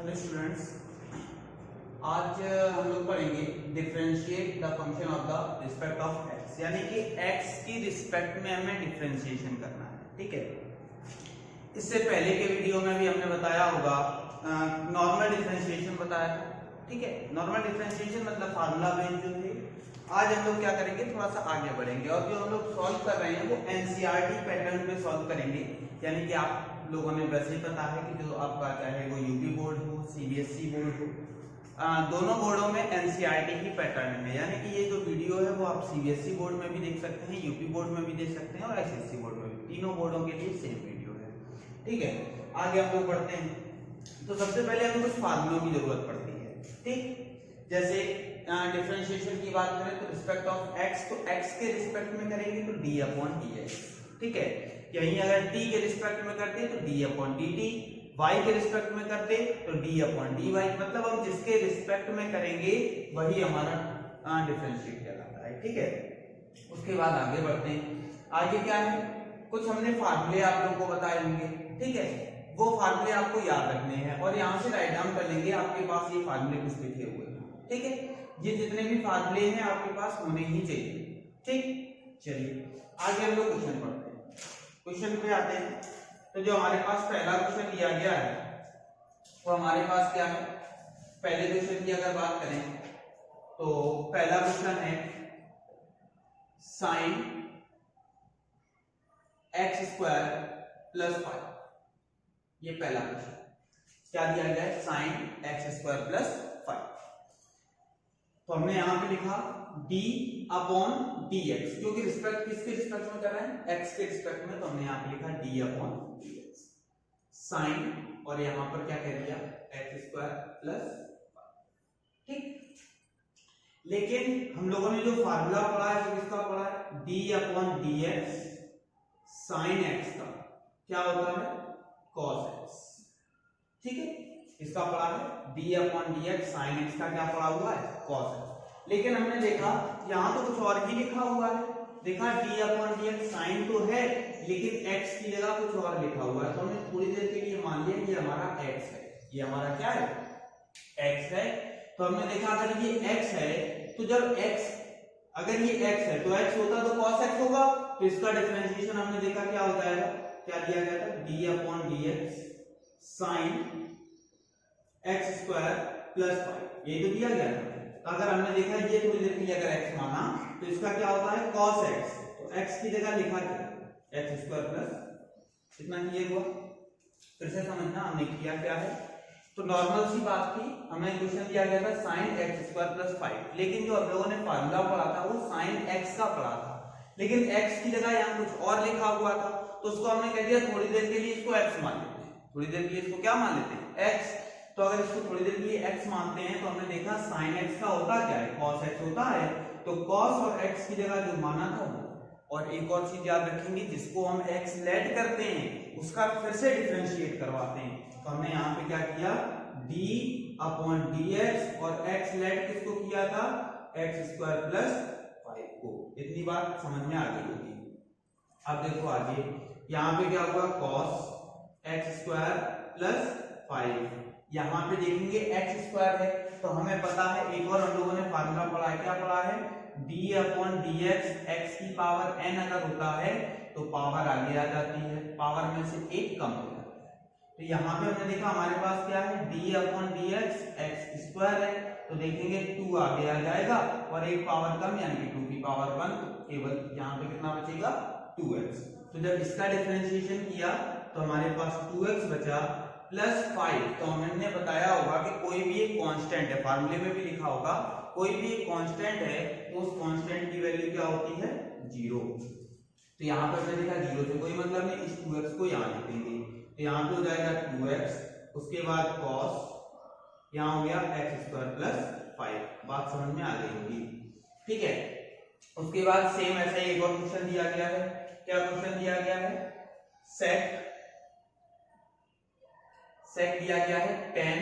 Hello students, आज हम लोग पढ़ेंगे differentiate the function of the respect of x, यानी कि एक्स की रिस्पेक्ट में हमें डिफरेंशिएशन करना है। ठीक है, इससे पहले के वीडियो में भी हमने बताया होगा, नॉर्मल डिफरेंशिएशन बताया था। ठीक है, नॉर्मल डिफरेंशिएशन मतलब फार्मूला बेस्ड जो थे। आज हम लोग क्या करेंगे, थोड़ा सा आगे बढ़ेंगे और जो हम लोग सॉल्व कर रहे हैं वो एनसीईआरटी पैटर्न पे सॉल्व करेंगे। यानी कि आप लोगों ने वैसे ही पता है कि जो आपका चाहे वो यूपी बोर्ड हो, सीबीएसई बोर्ड हो, दोनों बोर्डों में एनसीईआरटी की पैटर्न है। यानी कि ये जो वीडियो है वो आप सीबीएसई बोर्ड में भी देख सकते हैं, यूपी बोर्ड में भी देख सकते हैं और आईसीएसई बोर्ड में भी, तीनों बोर्डों के लिए सेम वीडियो है। ठीक है, आगे हम लोग बढ़ते हैं। तो सबसे पहले हमें कुछ फार्मूलों की जरूरत पड़ती है। ठीक, जैसे डिफरेंशिएशन की बात करें तो रिस्पेक्ट ऑफ एक्स, तो एक्स के रिस्पेक्ट में करेंगे तो डी अपॉन डी एक्स। ठीक है, यहीं अगर t के रिस्पेक्ट में करते तो d अपॉन dt, y के रिस्पेक्ट में करते तो d अपॉन dy। मतलब हम जिसके रिस्पेक्ट में करेंगे वही हमारा डिफरेंशिएट कहलाता है। ठीक है, उसके बाद आगे बढ़ते हैं। आगे क्या है, कुछ हमने फार्मूले आप लोगों को बताए होंगे। ठीक है, वो फार्मूले आपको याद रखने हैं और यहाँ से राइट डाउन कर लेंगे। आपके पास ये फार्मूले कुछ लिखे हुए हैं। ठीक है, ये जितने भी फार्मूले हैं आपके पास होने ही चाहिए। ठीक, चलिए आगे हम लोग क्वेश्चन पढ़ते हैं। क्वेश्चन पे आते हैं। तो जो हमारे पास पहला क्वेश्चन दिया गया है वो हमारे पास क्या है, पहले क्वेश्चन की अगर बात करें तो पहला क्वेश्चन है साइन एक्स स्क्वायर प्लस 5। ये पहला क्वेश्चन क्या दिया गया है, साइन एक्स स्क्वायर प्लस 5। तो हमने यहां पे लिखा d अपॉन dx, क्योंकि रिस्पेक्ट किसके रिस्पेक्ट में कर रहे हैं, x के रिस्पेक्ट में। तो हमने यहां पे लिखा d अपॉन dx साइन, और यहां पर क्या कह दिया, एक्स स्क्वायर प्लस 5। ठीक, लेकिन हम लोगों ने जो फार्मूला पढ़ा है वो किसका पढ़ा है, d upon dx sine x का क्या होता है, cos x। ठीक है, इसका पढ़ा है d upon dx sine x का क्या पढ़ा हुआ है, cos x। लेकिन हमने देखा यहां तो कुछ और ही लिखा हुआ है। देखा d अपॉन dx साइन तो है लेकिन x की जगह कुछ और लिखा हुआ है। तो हमने थोड़ी देर के लिए मान लिया ये हमारा x है, ये हमारा क्या है, x है। तो हमने देखा अगर ये x है तो जब x, अगर ये x है तो x होता तो cos x होगा। तो इसका डिफरेंशिएशन हमने देखा क्या हो जाएगा, क्या दिया गया था, d upon dx sine x square plus 5, ये तो दिया गया था। तो अगर हमने देखा ये थोड़ी देर के लिए अगर x माना तो इसका क्या होता है, cos x। तो x की जगह लिखा क्या, एक्स स्क्वायर प्लस, इतना क्लियर हुआ। फिर से समझना हमने किया क्या है। तो नॉर्मल सी बात थी, हमें क्वेश्चन दिया गया था साइन एक्स स्क्वायर प्लस 5, लेकिन जो हम लोगों ने फार्मूला पढ़ा था वो साइन x का पढ़ा था, लेकिन x की जगह यहाँ कुछ और लिखा हुआ था। तो उसको हमने कह दिया थोड़ी देर के लिए इसको x मान लेते हैं, थोड़ी देर के लिए इसको क्या मान लेते हैं, x। तो अगर इसको थोड़ी देर के लिए x मानते हैं तो हमने देखा sin x का होता क्या है, cos x होता है। तो cos और x की जगह जो माना था वो, और एक और चीज याद रखेंगे, जिसको हम x लेट करते हैं उसका फिर से डिफरेंशिएट करवाते हैं। तो हमने यहाँ पे क्या किया, d अपॉन dx और x लेट किसको किया था, एक्स स्क्वायर प्लस 5 को। इतनी बात समझ में आ गई होगी। अब देखो आगे, यहाँ पे क्या हुआ, cos एक्स स्क्वायर प्लस 5। यहाँ पे देखेंगे एक्स स्क्वायर है तो हमें पता है, एक और हम लोगों ने फार्मूला पढ़ा है, क्या पढ़ा है, d अपॉन dx x की पावर n अगर होता है तो पावर आगे आ जाती है, पावर में से एक कम हो जाता है। तो यहाँ पे हमने देखा हमारे पास क्या है, d upon dx x square है। तो देखेंगे 2 आगे आ जाएगा और एक पावर कम यानी कि 2 की पावर 1, केवल यहाँ पे कितना बचेगा, 2x। तो जब इसका डिफरेंशिएशन किया तो हमारे पास 2x बचा प्लस 5। तो हमने बताया होगा कि कोई भी एक कांस्टेंट है, फार्मूले में भी लिखा होगा, कोई भी एक कांस्टेंट है तो उस कांस्टेंट की वैल्यू क्या होती है, 0। तो यहाँ पर हमने देखा 0 से कोई मतलब नहीं, इस 2x को यहाँ लिख देंगे। तो यहाँ पे हो जाएगा 2x, उसके बाद cos, यहाँ हो गया एक्स स्क्वायर प्लस 5। बात समझ में आ गई होगी। ठीक है, उसके बाद सेम ऐसा ही एक और क्वेश्चन दिया गया है। क्या क्वेश्चन दिया गया है, सेक दिया गया है tan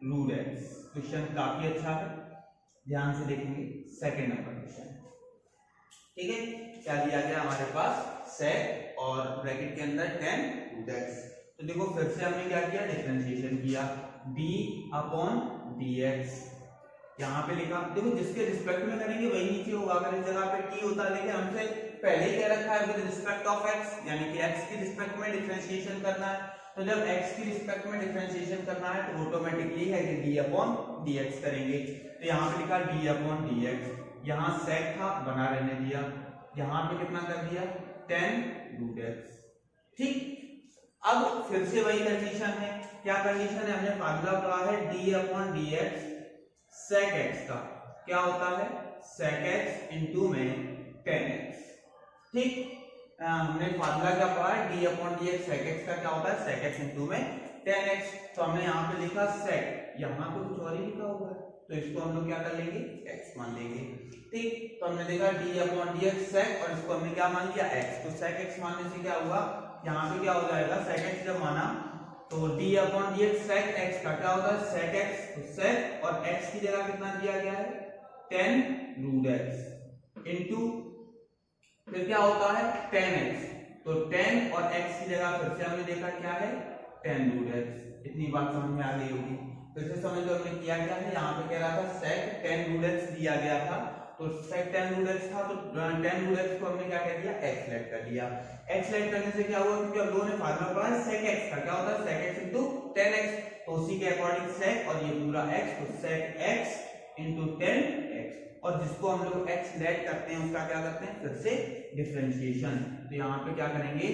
रूट x। क्वेश्चन काफी अच्छा है, ध्यान से देखेंगे, सेकंड नंबर क्वेश्चन। ठीक है, क्या दिया गया हमारे पास, सेक और ब्रैकेट के अंदर tan रूट x। तो देखो फिर से हमने क्या किया, डिफरेंशिएशन किया, डी अपॉन डी एक्स, यहाँ पे लिखा। देखो जिसके रिस्पेक्ट में करेंगे वही नीचे होगा, अगर इस जगह पे टी होता, लेकिन हमसे पहले ही कह रखा है विद रिस्पेक्ट ऑफ एक्स, यानी कि एक्स की रिस्पेक्ट में डिफरेंशिएशन करना है। तो जब x की रिस्पेक्ट में डिफरेंशिएशन करना है तो ऑटोमेटिकली है कि d अपॉन dx करेंगे। तो यहाँ पे लिखा d अपॉन dx, यहाँ sec था बना रहने दिया, यहाँ पे कितना कर दिया tan रूट x। ठीक, अब फिर से वही कंडीशन है। क्या कंडीशन है? हमने फार्मूला पढ़ा है d upon dx sec x का क्या होता है, sec x इंटू में tan x। ठीक, हमने फार्मूला क्या पढ़ा है, d upon dx sec x का क्या होता है, sec x इंटू में tan x। तो हमने यहाँ पे लिखा sec, यहाँ पे कुछ और ही लिखा हुआ है तो इसको हम लोग क्या कर लेंगे, x मान लेंगे। ठीक, तो हमने देखा d अपॉन dx sec और इसको हमने क्या मान लिया, x। तो sec x मानने से क्या हुआ, यहाँ पे क्या हो जाएगा, sec x जब माना तो d upon dx sec x का क्या होता है, sec x। तो sec और x की जगह कितना दिया गया है, tan रूट x इंटू फिर क्या होता है tan x। तो tan और x की जगह फिर से हमने देखा क्या है, tan रूट x। इतनी बात समझ में आ गई होगी। फिर से समझ लो हमने किया क्या है, यहाँ पे कह रहा था sec tan रूट x दिया गया था, तो sec tan रूट x था, तो tan रूट x को हमने क्या कर दिया, x लेट कर दिया। x लेट करने से क्या हुआ, क्योंकि हम लोगों ने फार्मूला पढ़ा है sec x का, क्या होता है sec x into tan x। तो उसी के अकॉर्डिंग sec और ये पूरा x, तो sec x into tan x। और जिसको हम लोग x लेट करते हैं उसका क्या करते हैं, फिर से डिफरेंशिएशन। तो यहाँ पे क्या करेंगे,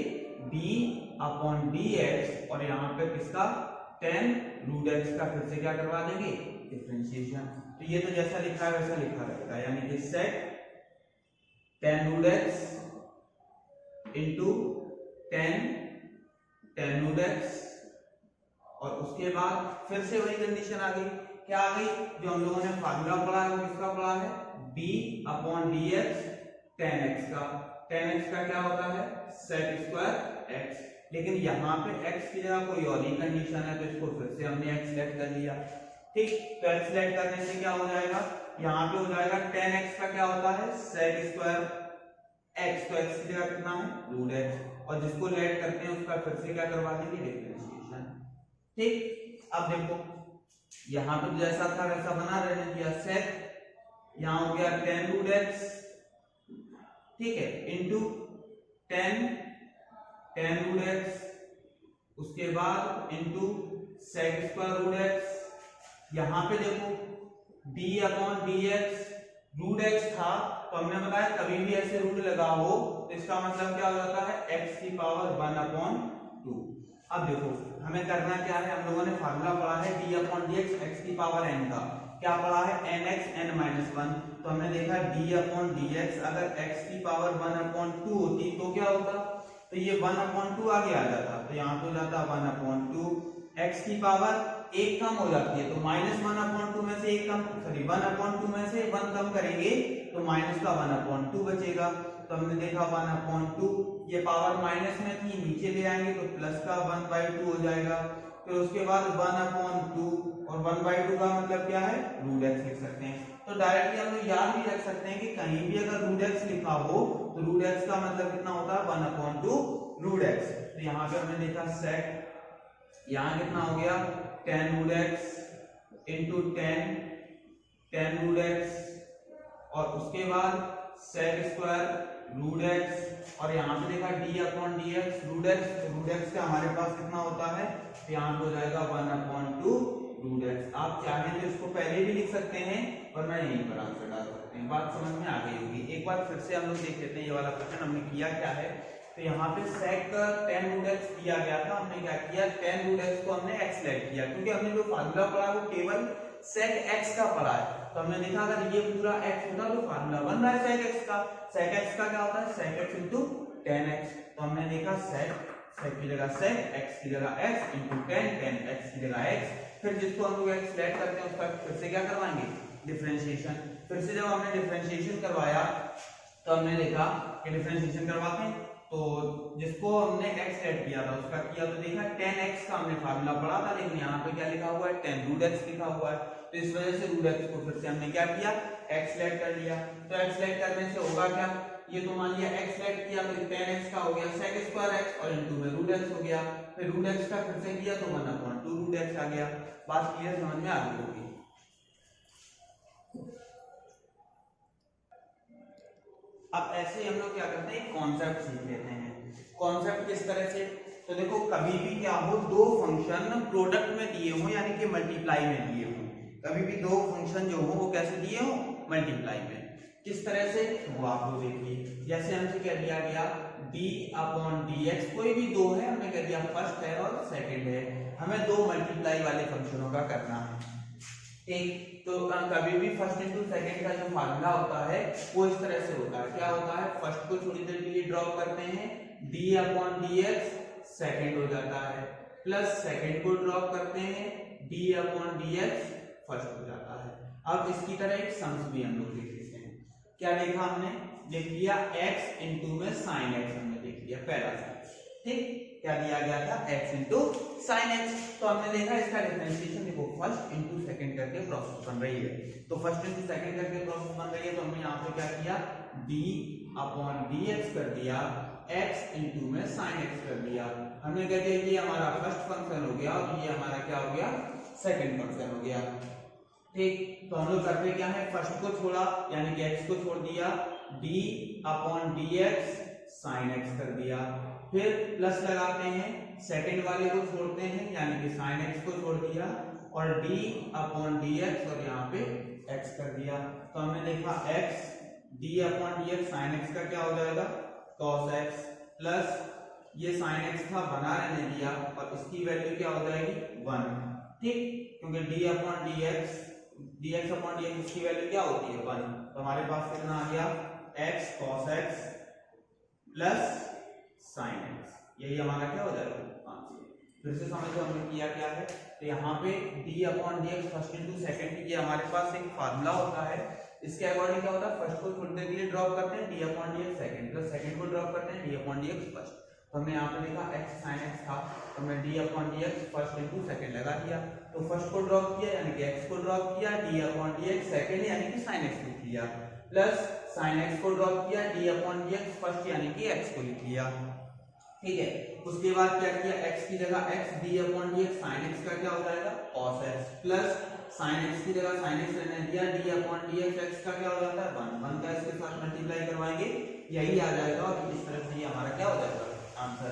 d अपॉन dx और यहाँ पे किसका, tan रूट x का फिर से क्या करवा देंगे, डिफरेंशिएशन। तो ये तो जैसा लिखा है वैसा लिखा रहेगा, यानी कि sec tan root x into tan root x और उसके बाद फिर से वही कंडीशन आ गई। क्या आ गई, जो हम लोगों ने फार्मूला पढ़ा है वो किसका पढ़ा है, d upon dx tan x का। tan x का क्या होता है, sec स्क्वायर x। लेकिन यहाँ पे x की जगह कोई और ही कंडीशन है, तो इसको फिर से हमने x सेलेक्ट कर लिया। ठीक, तो x सेलेक्ट करने से क्या हो जाएगा, यहाँ पे हो जाएगा tan x का क्या होता है, sec स्क्वायर x। तो x की जगह कितना है, रूट x, और जिसको लेट करते हैं उसका फिर से क्या करवा देंगे, डिफरेंशिएशन। ठीक, अब देखो यहाँ पे जैसा था वैसा बना रहने दिया, sec यहाँ हो गया tan रूट x, ठीक है, इंटू tan रूट x, उसके बाद into sec square root x। यहाँ पे देखो d upon dx root x था, तो हमने बताया कभी भी ऐसे रूट लगा हो तो इसका मतलब क्या हो जाता है, x की पावर 1 अपॉन 2। अब देखो हमें करना क्या है, हम लोगों ने फार्मूला पढ़ा है d अपॉन dx x की पावर n का, क्या पढ़ा है, nx n माइनस 1। तो हमने देखा d अपॉन dx अगर x की पावर 1 अपॉन 2 होती तो क्या होता, तो ये 1 अपॉन 2 आगे आ जाता, तो यहाँ पे हो जाता 1 अपॉन 2, x की पावर एक कम हो जाती है तो माइनस 1 अपॉन 2 में से एक कम, सॉरी 1 अपॉन 2 में से 1 कम करेंगे तो माइनस का 1 अपॉन 2 बचेगा। तो हमने देखा 1 अपॉन 2, ये पावर माइनस में थी, नीचे ले आएंगे तो प्लस का 1/2 हो जाएगा। फिर उसके बाद 1 अपॉन 2 और 1/2 का मतलब क्या है, रूट x लिख सकते हैं। तो डायरेक्टली हम लोग याद भी रख सकते हैं कि कहीं भी अगर रूट x लिखा हो तो रूट x का मतलब कितना होता है, 1 अपॉन 2 रूट x। तो यहाँ पे हमने देखा sec, यहाँ कितना हो गया tan root x into tan root x और उसके बाद sec स्क्वायर रूट x और यहाँ पे देखा d upon dx root x। तो रूट x का हमारे पास कितना होता है, तो यहाँ पे हो जाएगा 1 अपॉन 2 रूट x। आप चाहें तो इसको पहले भी लिख सकते हैं वरना यहीं पर आंसर डाल सकते हैं। बात समझ में आ गई होगी। एक बार फिर से हम लोग देख लेते हैं ये वाला क्वेश्चन हमने किया क्या है। तो यहाँ पे sec tan रूट x दिया गया था, हमने क्या किया, tan रूट x को हमने x लेट किया, क्योंकि हमने जो फार्मूला पढ़ा वो केवल sec x का पढ़ा है। तो हमने देखा अगर ये पूरा x होता तो फार्मूला बन रहा है sec x का। sec x का क्या होता है, sec x into tan x। तो हमने देखा sec की जगह sec, x की जगह x इंटू tan x की जगह x। फिर जिसको हम लोग x लेट करते हैं उसका फिर से क्या करवाएंगे, डिफरेंशिएशन। फिर से जब हमने डिफरेंशिएशन करवाया तो हमने देखा कि डिफरेंशिएशन करवाते हैं तो जिसको हमने x सेट किया था उसका किया तो देखा tan x का हमने फार्मूला पढ़ा था, लेकिन यहाँ पे क्या लिखा हुआ है, tan रूट x लिखा हुआ है। तो इस वजह से रूट x को फिर से हमने क्या किया, x लेट कर लिया। तो x लेट करने से होगा क्या, ये तो मान लिया x ऐड किया तो tan x का हो गया sec स्क्वायर x और इनटू में रूट x हो गया, फिर रूट x का फिर से किया तो 1/2 रूट x आ गया। बात क्लियर, समझ में आ गई होगी। अब ऐसे हम लोग क्या करते हैं, कॉन्सेप्ट सीख लेते हैं। कॉन्सेप्ट किस तरह से, तो देखो कभी भी क्या हो, दो फंक्शन प्रोडक्ट में दिए हो यानी कि मल्टीप्लाई में दिए हो, कभी भी दो फंक्शन जो हो वो कैसे दिए हो, मल्टीप्लाई में। किस तरह से, वो आप लोग देखिए। जैसे हमसे कह दिया गया d/dx, कोई भी दो है, हमने कह दिया फर्स्ट है और सेकंड है, हमें दो मल्टीप्लाई वाले फंक्शनों का करना है। ठीक, तो कभी भी फर्स्ट इंटू सेकंड का जो फार्मूला होता है वो इस तरह से होता है। क्या होता है, फर्स्ट को थोड़ी देर के लिए ड्रॉप करते हैं, d/dx सेकंड हो जाता है, प्लस सेकंड को ड्रॉप करते हैं, d/dx फर्स्ट हो जाता है। अब इसकी तरह एक सम्स भी हम लोग लिख लेते हैं। क्या लिखा हमने, लिख लिया x इंटू में साइन x, हमने लिख लिया पहला सम। ठीक, क्या दिया गया था, x इंटू साइन x। तो हमने देखा इसका डिफरेंशिएशन देखो फर्स्ट इंटू सेकंड करके प्रोसेस बन रही है, तो फर्स्ट इंटू सेकंड करके प्रोसेस बन रही है, तो हमने यहाँ पे क्या किया, d/dx कर दिया, x इंटू में साइन x कर दिया। हमने कह दिया ये हमारा फर्स्ट फंक्शन हो गया और ये हमारा क्या हो गया, सेकंड फंक्शन हो गया। ठीक, तो हम लोग करते क्या है, फर्स्ट को छोड़ा यानी कि x को छोड़ दिया, d/dx sin x कर दिया, फिर प्लस लगाते हैं, सेकंड वाले को छोड़ते हैं यानी कि sin x को छोड़ दिया, और d/dx और यहाँ पे x कर दिया। तो हमने देखा x d/dx sin x का क्या हो जाएगा, cos x, प्लस ये sin x था बना रहने दिया और इसकी वैल्यू क्या हो जाएगी 1। ठीक, क्योंकि d/dx इसकी वैल्यू क्या होती है 1, तो हमारे पास कितना आ गया, x cos x plus sin x, यही हमारा क्या हो जाएगा आंसर। फिर से समझो हमने किया क्या है, तो यहाँ पे d/dx फर्स्ट इंटू सेकंड, ये हमारे पास एक फार्मूला होता है, इसके अकॉर्डिंग क्या होता है, फर्स्ट को थोड़ी देर के लिए ड्रॉप करते हैं d/dx सेकंड, प्लस सेकंड को ड्रॉप करते हैं d/dx फर्स्ट। तो हमने यहाँ पे देखा x sin x था, तो हमने d/dx फर्स्ट इंटू सेकंड लगा दिया, तो फर्स्ट को ड्रॉप किया यानी कि x को ड्रॉप किया, d/dx सेकंड यानी कि sin x लिख लिया, प्लस sin x को ड्रॉप किया, d/dx फर्स्ट यानी कि x को लिख लिया। ठीक है, उसके बाद क्या किया, x की जगह x, d/dx sin x का क्या हो जाएगा cos x, plus sin x की जगह sin x रहने दिया, d/dx x का क्या हो जाता है 1 का इसके साथ मल्टीप्लाई करवाएंगे, यही आ जाएगा और इस तरह से ये हमारा क्या हो जाएगा आंसर।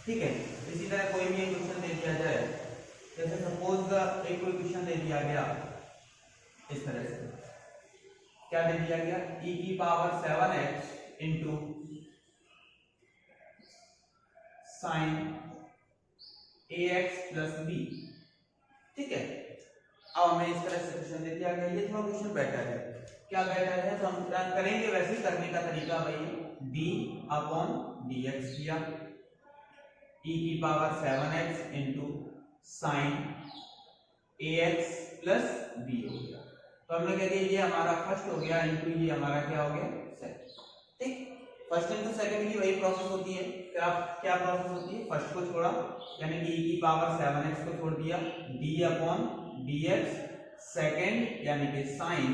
ठीक है, इसी तरह कोई भी एक क्वेश्चन दे दिया जाए, जैसे सपोज एक कोई क्वेश्चन दे दिया गया इस तरह से, क्या दे दिया गया, e⁻7x into sine ax plus b। ठीक है, अब हमें इस तरह से क्वेश्चन दे दिया गया, ये थोड़ा क्वेश्चन बेटर है। क्या बेटर है, तो हम करेंगे वैसे ही करने का तरीका भाई, d/dx किया, e⁻7x into sine ax plus b हो गया। तो हमने कह दिया ये हमारा फर्स्ट हो गया इंटू ये हमारा क्या हो गया सेकंड। ठीक, फर्स्ट इंटू सेकंड की वही प्रोसेस होती है। क्या प्रोसेस होती है, फर्स्ट को छोड़ा यानी कि e⁻7x को छोड़ दिया, d/dx सेकंड यानी कि sin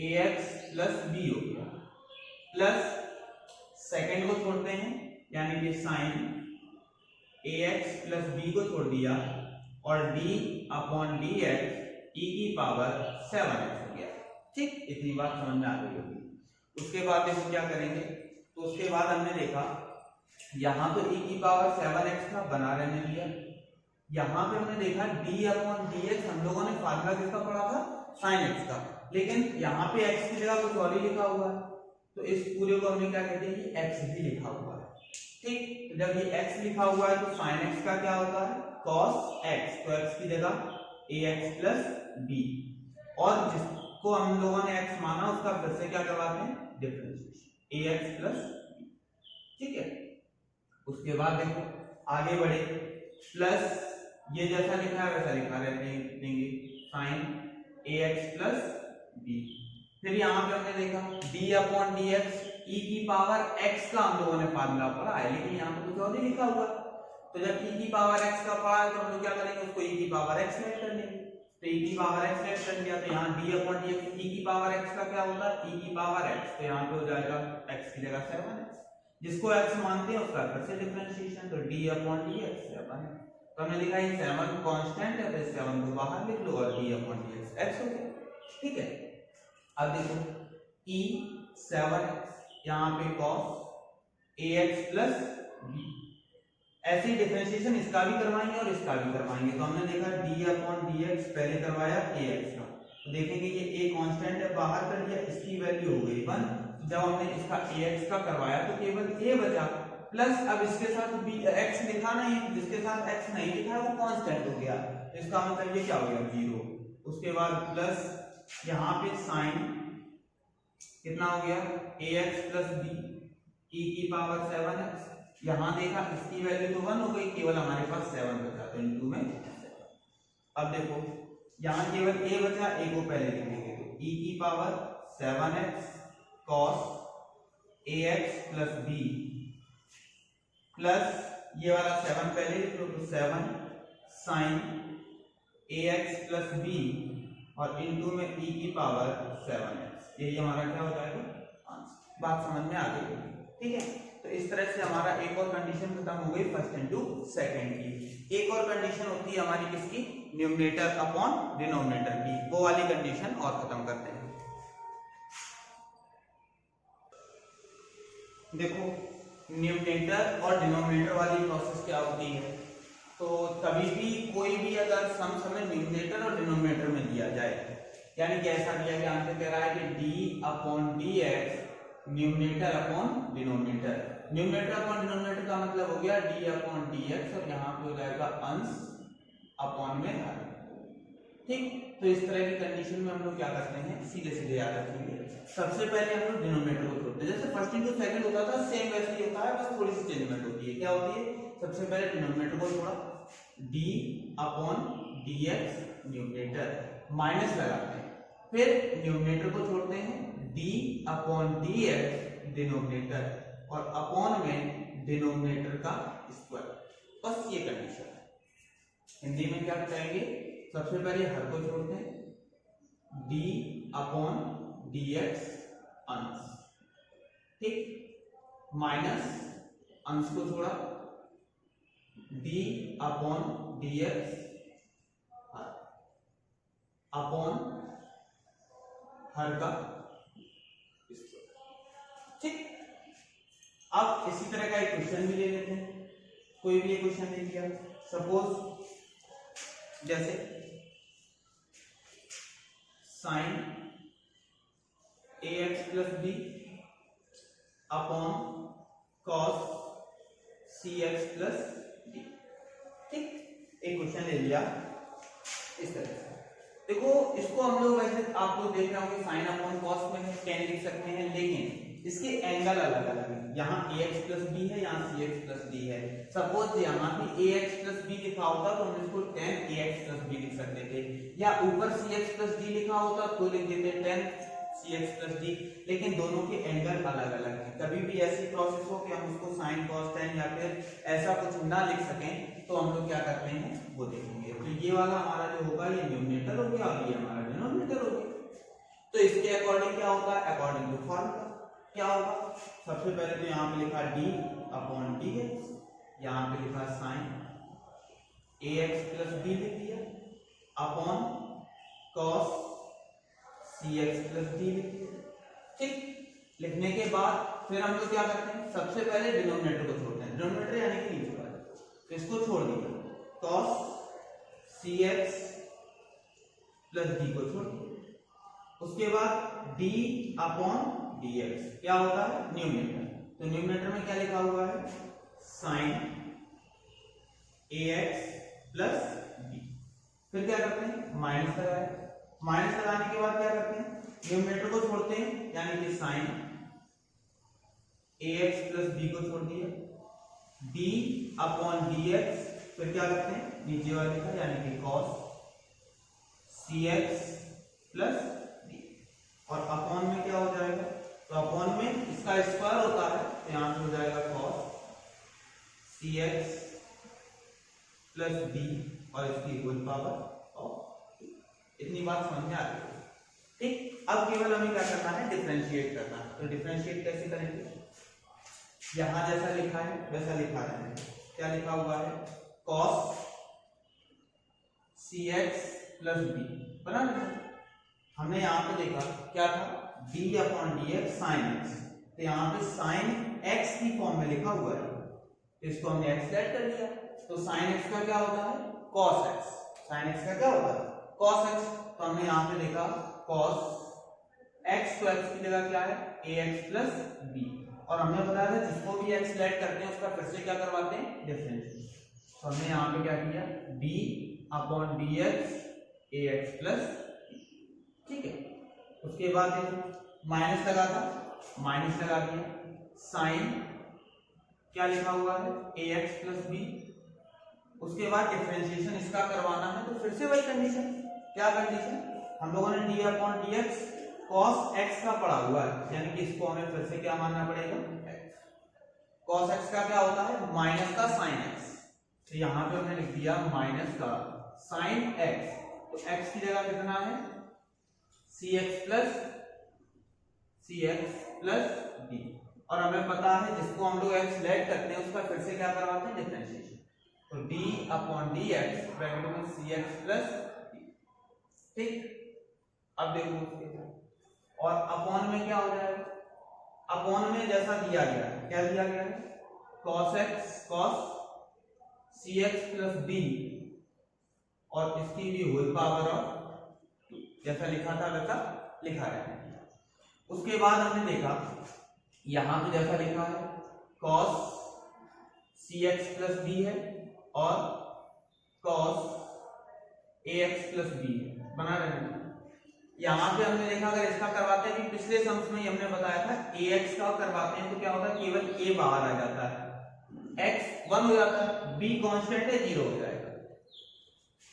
ax प्लस b हो गया, प्लस सेकंड को छोड़ते हैं यानी कि sin ax प्लस b को छोड़ दिया, और d/dx e⁻7x हो गया। ठीक, इतनी बात समझ में आ गई होगी। उसके बाद देखो क्या करेंगे, तो उसके बाद हमने देखा यहाँ तो e⁻7x था बना रहने दिया, यहाँ पे हमने देखा d/dx हम लोगों ने फार्मूला किसका पढ़ा था sin x का, लेकिन यहाँ पे x की जगह कुछ और ही लिखा हुआ है, तो इस पूरे को हमने क्या कहते हैं कि x भी लिखा हुआ है। ठीक, तो जब ये x लिखा हुआ है तो sin x का क्या होता है cos x, तो x की जगह ax प्लस b, और जिसको हम लोगों ने x माना उसका फिर से क्या करवाते हैं डिफरेंशिएशन ax प्लस b। ठीक है, उसके बाद देखो आगे बढ़े, प्लस ये जैसा लिखा है वैसा लिखा रहने देंगे sin ax प्लस b। फिर यहाँ पे हमने देखा d/dx e⁻x का हम लोगों ने फार्मूला पढ़ा है, लेकिन यहाँ पे कुछ और ही लिखा हुआ है, तो जब e⁻x का पढ़ा है तो हम लोग क्या करेंगे उसको e⁻x ऐड कर लेंगे। तो e की पावर x x बन गया, तो यहाँ d अपॉन dx e की पावर x का क्या होता है, e की पावर x, तो यहाँ पे हो जाएगा x की जगह 7x, जिसको x मानते हैं उसका फिर से डिफरेंशिएशन, तो d अपॉन dx 7। तो हमने लिखा ये 7 कांस्टेंट है, तो 7 को बाहर लिख लो और d अपॉन dx x हो गया। ठीक है, अब देखो e 7x यहाँ पे cos ax प्लस b, ऐसे डिफरेंशिएशन इसका भी करवाएंगे और इसका भी करवाएंगे। तो हमने देखा d अपॉन dx पहले करवाया ax का, तो देखेंगे ये a कांस्टेंट है, बाहर कर दिया, इसकी वैल्यू हो गई 1। जब हमने इसका ax का करवाया तो केवल a बचा, प्लस अब इसके साथ b x लिखा नहीं, जिसके साथ x नहीं लिखा वो कांस्टेंट हो गया, इसका मतलब ये क्या हो गया 0। उसके बाद प्लस यहाँ पे साइन कितना हो गया ax प्लस b e की पावर 7x, यहाँ देखा इसकी वैल्यू तो 1 हो गई, केवल हमारे पास 7 बचा, तो इनटू में 7। अब देखो यहाँ केवल a बचा, a को पहले लिखेंगे, तो e की power 7x cos ax plus b plus ये वाला 7 पहले लिख लो, तो 7 sin ax प्लस b और इनटू में e की पावर 7x, यही हमारा क्या हो जाएगा आंसर। बात समझ में आ गई, ठीक है। तो इस तरह से हमारा एक और कंडीशन खत्म हो गई फर्स्ट इनटू सेकंड की। एक और कंडीशन होती है हमारी किसकी, न्यूमरेटर अपॉन डिनोमिनेटर की, वो वाली कंडीशन और खत्म करते हैं। देखो न्यूमरेटर और डिनोमिनेटर वाली प्रोसेस क्या होती है, तो कभी भी कोई भी अगर सम हमें न्यूमरेटर और डिनोमिनेटर में दिया जाए, यानी कि ऐसा दिया गया आंसर कह रहा है कि d upon dx numerator upon denominator, numerator upon denominator का मतलब हो गया d अपॉन dx और यहाँ पे हो जाएगा अंश अपॉन में हर। ठीक, तो इस तरह की कंडीशन में हम लोग क्या करते हैं, सीधे सीधे याद रखेंगे। सबसे पहले हम लोग डिनोमिनेटर को छोड़ते हैं, जैसे फर्स्ट इनटू सेकंड होता था सेम वैसे ही होता है, बस थोड़ी सी चेंजमेंट होती है। क्या होती है, सबसे पहले डिनोमिनेटर को छोड़ा, d upon dx numerator minus लगाते हैं, फिर न्यूमरेटर को छोड़ते हैं d अपॉन dx डिनोमिनेटर और अपॉन में डिनोमिनेटर का स्क्वायर, बस ये कंडीशन है। हिंदी में क्या कहेंगे, सबसे पहले हर को छोड़ते हैं d अपॉन dx अंश, ठीक, माइनस अंश को छोड़ा d अपॉन dx हर अपॉन हर का स्क्वायर। ठीक, अब इसी तरह का एक क्वेश्चन भी ले लेते हैं, कोई भी एक क्वेश्चन दे दिया, सपोज जैसे sine ax plus b upon cos cx plus d। ठीक, एक क्वेश्चन ले लिया इस तरह से। देखो इसको हम लोग वैसे आप लोग देख रहे होंगे साइन अपॉन कॉस में है, टेन लिख सकते हैं, लेकिन इसके एंगल अलग अलग है, यहाँ ax प्लस b है, यहाँ cx प्लस d है। सपोज यहाँ भी ax प्लस b लिखा होता तो हम इसको tan ax प्लस b लिख सकते थे, या ऊपर cx प्लस d लिखा होता तो लिख देते tan cx प्लस d, लेकिन दोनों के एंगल अलग अलग हैं। कभी भी ऐसी प्रोसेस हो कि हम उसको साइन कॉस tan या फिर ऐसा कुछ ना लिख सकें तो हम लोग क्या करते हैं वो देखेंगे। तो ये वाला हमारा जो होगा ये न्यूमरेटर हो गया और ये हमारा डिनोमिनेटर हो गया। तो इसके अकॉर्डिंग क्या होगा, अकॉर्डिंग टू फॉर्मूला क्या होगा, सबसे पहले तो यहाँ पे लिखा d अपॉन dx, यहाँ पे लिखा साइन ax प्लस b लिख दिया upon cos cx plus d लिख दिया। ठीक, लिखने के बाद फिर हम लोग क्या करते हैं, सबसे पहले डिनोमिनेटर को छोड़ते हैं, डिनोमिनेटर यानी कि नीचे वाला, तो इसको छोड़ दिया, cos cx प्लस d को छोड़ दिया। उसके बाद d अपॉन dx क्या होता है न्यूमरेटर, तो न्यूमरेटर में क्या लिखा हुआ है साइन ax प्लस b, फिर क्या करते हैं माइनस लगाए, माइनस लगाने के बाद क्या करते हैं न्यूमरेटर को छोड़ते हैं, यानी कि साइन ax प्लस b को छोड़ दिया, d अपॉन dx, फिर क्या करते हैं नीचे वाले का यानी कि cos cx प्लस d, और अपॉन में क्या हो जाएगा, तो अपॉन में इसका स्क्वायर होता है तो यहां पे हो जाएगा cos cx प्लस d और इसकी होल पावर ऑफ। इतनी बात समझ में आ रही है? ठीक, अब केवल हमें क्या करना है, डिफरेंशिएट करना है। तो डिफरेंशिएट कैसे करेंगे, यहां जैसा लिखा है वैसा लिखा है। क्या लिखा हुआ है, cos cx प्लस b, बना ना। हमने यहाँ पे देखा क्या था, d upon dx sin x, तो यहाँ पे sin x की फॉर्म में लिखा हुआ है, तो इसको हमने x लेट कर दिया। तो sin x का क्या होता है, cos x, sin x का क्या होता है, cos x। तो हमने यहाँ पे देखा cos x, तो x की जगह क्या है, ax प्लस b, और हमने बताया था जिसको भी x लेट करते हैं उसका फिर से क्या करवाते हैं, डिफरेंशिएट। तो हमने यहाँ पे क्या किया, d upon dx ax plus, ठीक है। उसके बाद माइनस लगा था, माइनस लगा दिया, साइन क्या लिखा हुआ है, ax प्लस b। उसके बाद डिफरेंशिएशन इसका करवाना है, तो फिर से वही कंडीशन, क्या कंडीशन, हम लोगों ने d upon dx cos x का पढ़ा हुआ है, यानी कि इसको हमें फिर से क्या मानना पड़ेगा, x। cos x का क्या होता है, माइनस का sin x, तो यहां पे हमने लिख दिया माइनस का sin x, तो x की जगह कितना है, cx प्लस d, और हमें पता है जिसको हम लोग x लेट करते हैं उसका फिर से क्या करवाते हैं, डिफरेंशिएशन। तो d अपॉन dx ब्रैकेट में cx प्लस d, ठीक। अब देखो उसके बाद, और अपॉन में क्या हो जाएगा, अपॉन में जैसा दिया गया है, क्या दिया गया है, cos x cos cx plus b, और इसकी भी होल पावर ऑफ, जैसा लिखा था वैसा लिखा है। उसके बाद हमने देखा यहां पे जैसा लिखा है cos cx प्लस b है और cos ax प्लस b है, बना रहे हैं। यहां पे हमने देखा अगर इसका करवाते हैं, पिछले सम्स में हमने बताया था ax का करवाते हैं तो क्या होता है, केवल a बाहर आ जाता है, x 1 हो जाता है, b कांस्टेंट है 0 हो जाएगा,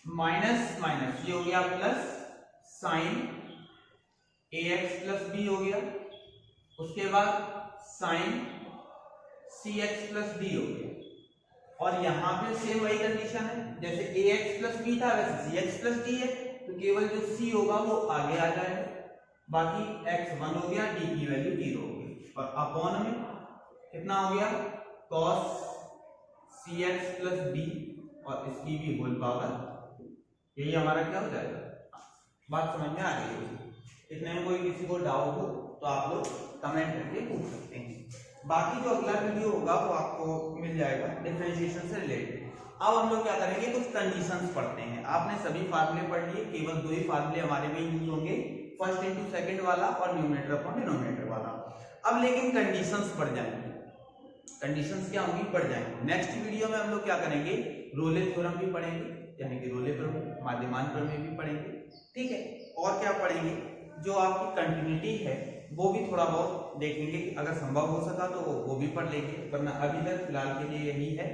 माइनस माइनस ये हो गया plus sign ax plus b हो गया, उसके बाद साइन cx प्लस d हो गया, और यहाँ पे सेम वही कंडीशन है, जैसे ax प्लस b था वैसे cx प्लस d है, तो केवल जो c होगा वो आगे आ जाएगा, बाकी x 1 हो गया, d की वैल्यू 0 हो गई, और अपॉन में कितना हो गया, cos cx प्लस d, और इसकी भी होल पावर, यही हमारा क्या हो जाएगा, बात समझ में आ रही है। इतने में कोई किसी को डाउट हो तो आप लोग कमेंट करके पूछ सकते हैं। बाकी जो अगला वीडियो होगा वो आपको मिल जाएगा डिफरेंशिएशन से रिलेटेड। अब हम लोग क्या करेंगे, कुछ कंडीशंस पढ़ते हैं। आपने सभी फार्मूले पढ़ लिए, केवल 2 ही फार्मूले हमारे में यूज होंगे, फर्स्ट इंटू सेकंड वाला और न्यूमरेटर अपॉन डिनोमिनेटर वाला। अब लेकिन कंडीशंस पढ़ जाएंगे, कंडीशंस क्या होंगी, पढ़ जाएंगे। नेक्स्ट वीडियो में हम लोग क्या करेंगे, रोले थ्योरम भी पढ़ेंगे, यानी कि रोले प्रमेय, माध्यमान प्रमेय भी पढ़ेंगे, ठीक है। और क्या पढ़ेंगे, जो आपकी कंटिन्यूटी है वो भी थोड़ा बहुत देखेंगे, अगर संभव हो सका तो वो भी पढ़ लेंगे, वरना अभी तक फिलहाल के लिए यही है।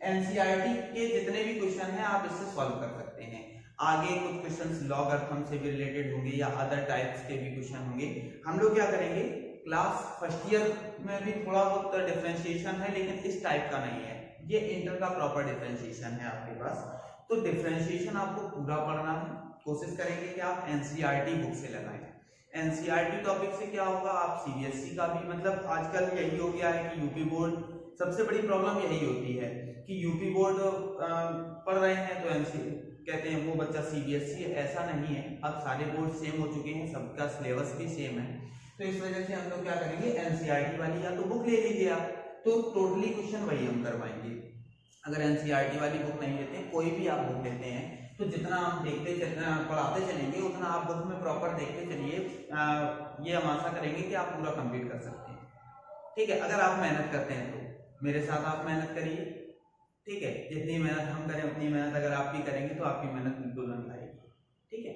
एनसीईआरटी के जितने भी क्वेश्चन हैं आप इससे सॉल्व कर सकते हैं। आगे कुछ क्वेश्चंस लॉगरिथम से भी रिलेटेड होंगे या अदर टाइप्स के भी क्वेश्चन होंगे। हम लोग क्या करेंगे, क्लास फर्स्ट ईयर में भी थोड़ा बहुत डिफरेंशिएशन है, लेकिन इस टाइप का नहीं है, ये इंटर का प्रॉपर डिफरेंशिएशन है आपके पास। तो डिफरेंशिएशन आपको पूरा पढ़ना है, कोशिश करेंगे कि आप एनसीईआरटी बुक से लगाएं। एनसीईआरटी टॉपिक से क्या होगा, आप सीबीएसई का भी, मतलब आजकल यही हो गया है कि यूपी बोर्ड, सबसे बड़ी प्रॉब्लम यही होती है कि यूपी बोर्ड पढ़ रहे हैं तो एनसीईआरटी कहते हैं वो बच्चा सीबीएसई है, ऐसा नहीं है। अब सारे बोर्ड सेम हो चुके हैं, सबका सिलेबस भी सेम है, तो इस वजह से हम लोग क्या करेंगे, एनसीईआरटी वाली या तो बुक ले लीजिए आप, तो टोटली क्वेश्चन वही हम करवाएंगे। अगर एनसीईआरटी वाली बुक नहीं लेते, कोई भी आप बुक लेते हैं, तो जितना हम देखते पढ़ाते चलेंगे उतना आप बुक में प्रॉपर देखते चलिए, ये हम आशा करेंगे कि आप पूरा कंप्लीट कर सकते हैं, ठीक है। अगर आप मेहनत करते हैं तो मेरे साथ आप मेहनत करिए, ठीक है। जितनी मेहनत हम करें उतनी मेहनत अगर आप भी करेंगे तो आपकी मेहनत बिल्कुल बन पाएगी, ठीक है।